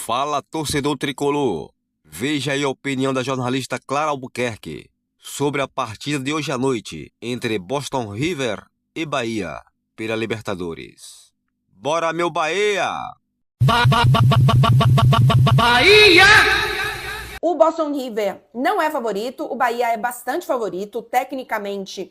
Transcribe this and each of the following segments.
Fala, torcedor tricolor. Veja aí a opinião da jornalista Clara Albuquerque sobre a partida de hoje à noite entre Boston River e Bahia pela Libertadores. Bora, meu Bahia! Bahia! O Boston River não é favorito, o Bahia é bastante favorito. Tecnicamente,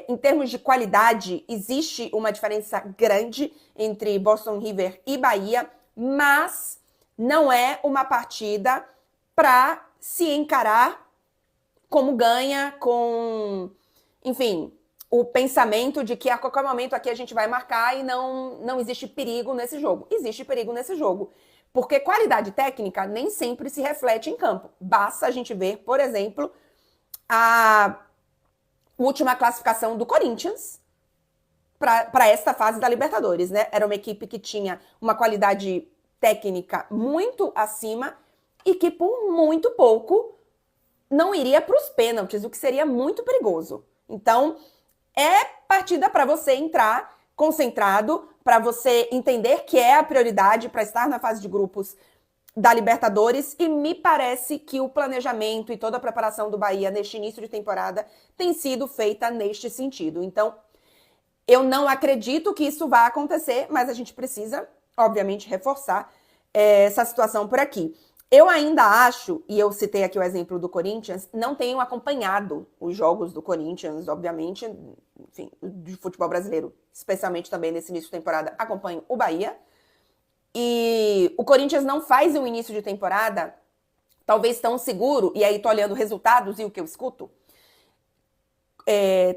em termos de qualidade, existe uma diferença grande entre Boston River e Bahia, mas não é uma partida para se encarar como ganha, com, enfim, o pensamento de que a qualquer momento aqui a gente vai marcar e não existe perigo nesse jogo. Existe perigo nesse jogo. Porque qualidade técnica nem sempre se reflete em campo. Basta a gente ver, por exemplo, a última classificação do Corinthians para esta fase da Libertadores, né? Era uma equipe que tinha uma qualidade técnica muito acima e que por muito pouco não iria para os pênaltis, o que seria muito perigoso. Então, é partida para você entrar concentrado, para você entender que é a prioridade para estar na fase de grupos da Libertadores, e me parece que o planejamento e toda a preparação do Bahia neste início de temporada tem sido feita neste sentido. Então, eu não acredito que isso vá acontecer, mas a gente precisa, obviamente, reforçar essa situação por aqui. Eu ainda acho, e eu citei aqui o exemplo do Corinthians, não tenho acompanhado os jogos do Corinthians, obviamente, enfim, de futebol brasileiro, especialmente também nesse início de temporada, acompanho o Bahia. E o Corinthians não faz um início de temporada, talvez tão seguro, e aí tô olhando resultados e o que eu escuto,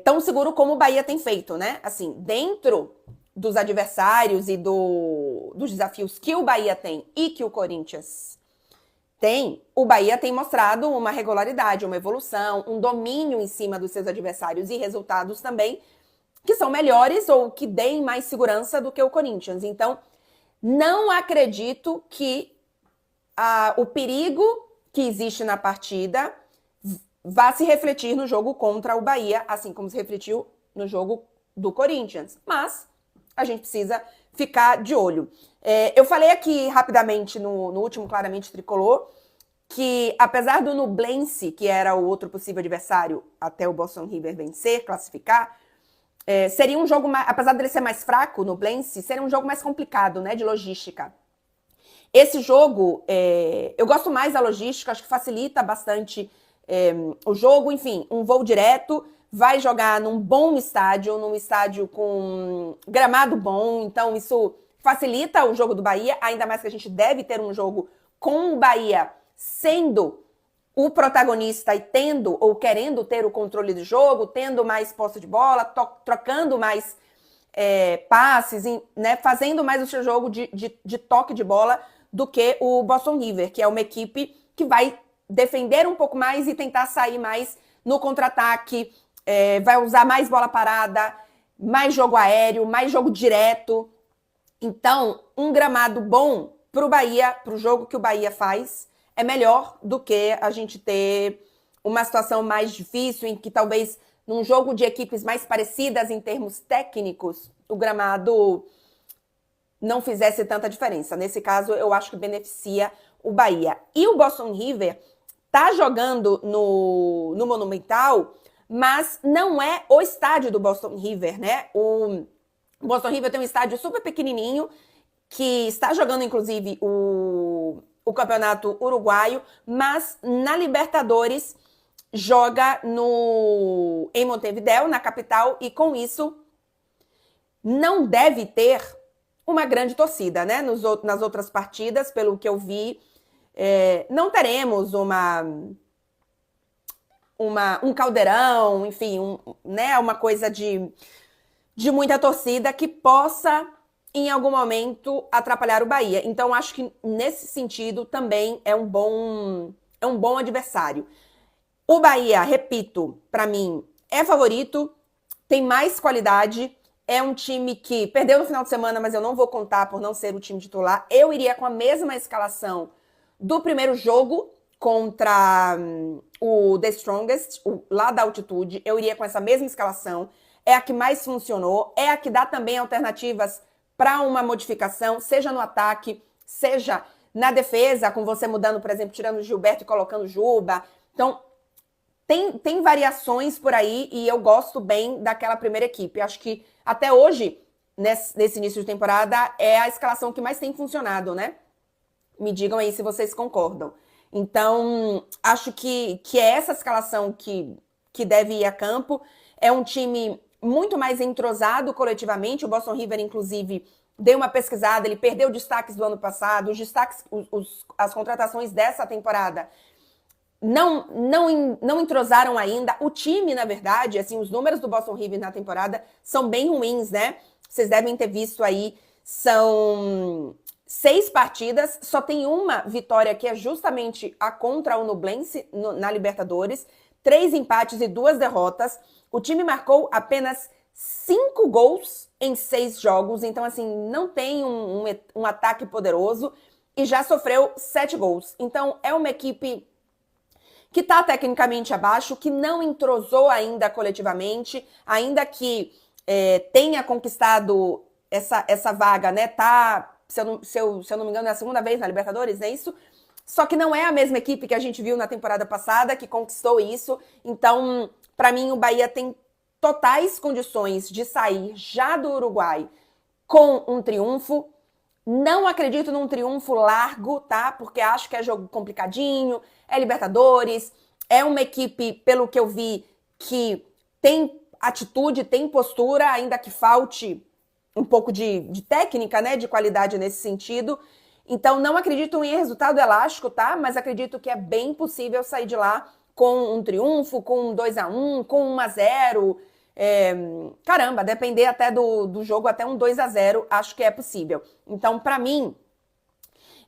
tão seguro como o Bahia tem feito, né? Assim, dentro dos adversários e dos desafios que o Bahia tem e que o Corinthians tem, o Bahia tem mostrado uma regularidade, uma evolução, um domínio em cima dos seus adversários e resultados também que são melhores ou que deem mais segurança do que o Corinthians. Então, não acredito que o perigo que existe na partida vá se refletir no jogo contra o Bahia, assim como se refletiu no jogo do Corinthians. Mas a gente precisa ficar de olho. Eu falei aqui rapidamente no último Claramente Tricolor que, apesar do Nublense, que era o outro possível adversário até o Boston River vencer, classificar, seria um jogo, apesar dele ser mais fraco, no Nublense, seria um jogo mais complicado, né, de logística. Esse jogo, eu gosto mais da logística, acho que facilita bastante o jogo, enfim, um voo direto, vai jogar num bom estádio, num estádio com gramado bom, então isso facilita o jogo do Bahia, ainda mais que a gente deve ter um jogo com o Bahia sendo o protagonista e tendo ou querendo ter o controle do jogo, tendo mais posse de bola, trocando mais passes, né, fazendo mais o seu jogo de toque de bola do que o Boston River, que é uma equipe que vai defender um pouco mais e tentar sair mais no contra-ataque, vai usar mais bola parada, mais jogo aéreo, mais jogo direto. Então, um gramado bom para o Bahia, para o jogo que o Bahia faz, é melhor do que a gente ter uma situação mais difícil, em que talvez num jogo de equipes mais parecidas em termos técnicos, o gramado não fizesse tanta diferença. Nesse caso, eu acho que beneficia o Bahia. E o Boston River tá jogando no Monumental, mas não é o estádio do Boston River, né? O Boston River tem um estádio super pequenininho, que está jogando, inclusive, o campeonato uruguaio, mas na Libertadores joga em Montevidéu, na capital, e com isso não deve ter uma grande torcida, né? Nas outras partidas, pelo que eu vi, não teremos um caldeirão, enfim, né? Uma coisa de muita torcida que possa, em algum momento, atrapalhar o Bahia. Então, acho que, nesse sentido, também é um bom adversário. O Bahia, repito, para mim, é favorito, tem mais qualidade, é um time que perdeu no final de semana, mas eu não vou contar por não ser o time titular. Eu iria com a mesma escalação do primeiro jogo contra o The Strongest, lá da altitude. Eu iria com essa mesma escalação. É a que mais funcionou, é a que dá também alternativas para uma modificação, seja no ataque, seja Na defesa, com você mudando, por exemplo, tirando o Gilberto e colocando o Juba. Então, tem variações por aí e eu gosto bem daquela primeira equipe. Acho que até hoje, nesse início de temporada, é a escalação que mais tem funcionado, né? Me digam aí se vocês concordam. Então, acho que é essa escalação que deve ir a campo. É um time muito mais entrosado coletivamente. O Boston River, inclusive, deu uma pesquisada, ele perdeu destaques do ano passado. Os destaques, as contratações dessa temporada não entrosaram ainda. O time, na verdade, assim, os números do Boston River na temporada são bem ruins, né? Vocês devem ter visto aí, são 6 partidas, só tem uma vitória que é justamente a contra o Nublense na Libertadores, 3 empates e 2 derrotas. O time marcou apenas 5 gols em 6 jogos, então assim, não tem um ataque poderoso e já sofreu 7 gols. Então é uma equipe que está tecnicamente abaixo, que não entrosou ainda coletivamente, ainda que tenha conquistado essa vaga, né? Tá, se eu não me engano, é a segunda vez na Libertadores, não é isso? Só que não é a mesma equipe que a gente viu na temporada passada, que conquistou isso. Então, para mim, o Bahia tem totais condições de sair já do Uruguai com um triunfo. Não acredito num triunfo largo, tá? Porque acho que é jogo complicadinho, é Libertadores, é uma equipe, pelo que eu vi, que tem atitude, tem postura, ainda que falte um pouco de técnica, né? De qualidade nesse sentido. Então, não acredito em resultado elástico, tá? Mas acredito que é bem possível sair de lá com um triunfo, com um 2-1, com um 1-0. Caramba, depender até do jogo, até um 2-0, acho que é possível. Então, para mim,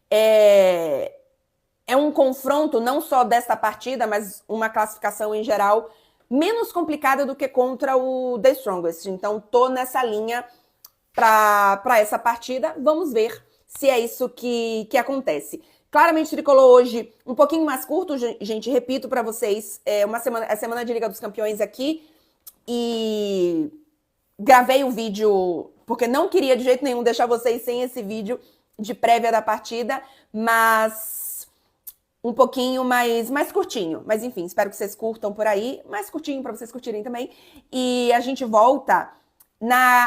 é um confronto não só desta partida, mas uma classificação em geral menos complicada do que contra o The Strongest. Então, tô nessa linha para essa partida. Vamos ver se é isso que acontece. Claramente, Tricolor hoje um pouquinho mais curto, gente, repito para vocês, a semana de Liga dos Campeões aqui, e gravei o vídeo porque não queria de jeito nenhum deixar vocês sem esse vídeo de prévia da partida, mas um pouquinho mais curtinho. Mas enfim, espero que vocês curtam por aí, mais curtinho para vocês curtirem também. E a gente volta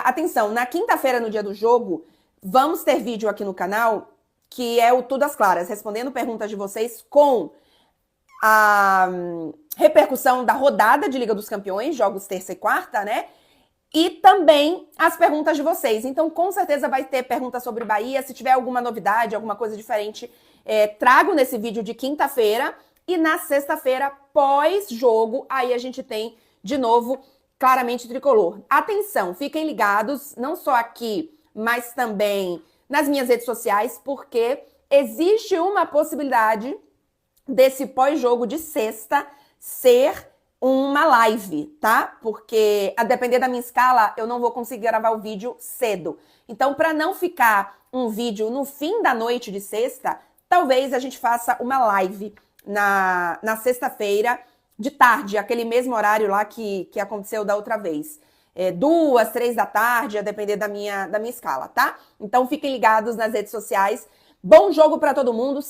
atenção, na quinta-feira, no dia do jogo, vamos ter vídeo aqui no canal, que é o Tudo às Claras, respondendo perguntas de vocês com a repercussão da rodada de Liga dos Campeões, jogos terça e quarta, né? E também as perguntas de vocês. Então, com certeza vai ter pergunta sobre o Bahia. Se tiver alguma novidade, alguma coisa diferente, trago nesse vídeo de quinta-feira. E na sexta-feira, pós-jogo, aí a gente tem, de novo, Claramente Tricolor. Atenção, fiquem ligados, não só aqui, mas também nas minhas redes sociais, porque existe uma possibilidade desse pós-jogo de sexta ser uma live, tá? Porque, a depender da minha escala, eu não vou conseguir gravar o vídeo cedo. Então, para não ficar um vídeo no fim da noite de sexta, talvez a gente faça uma live na sexta-feira, de tarde, aquele mesmo horário lá que aconteceu da outra vez. 2, 3 da tarde, a depender da minha escala, tá? Então, fiquem ligados nas redes sociais. Bom jogo para todo mundo.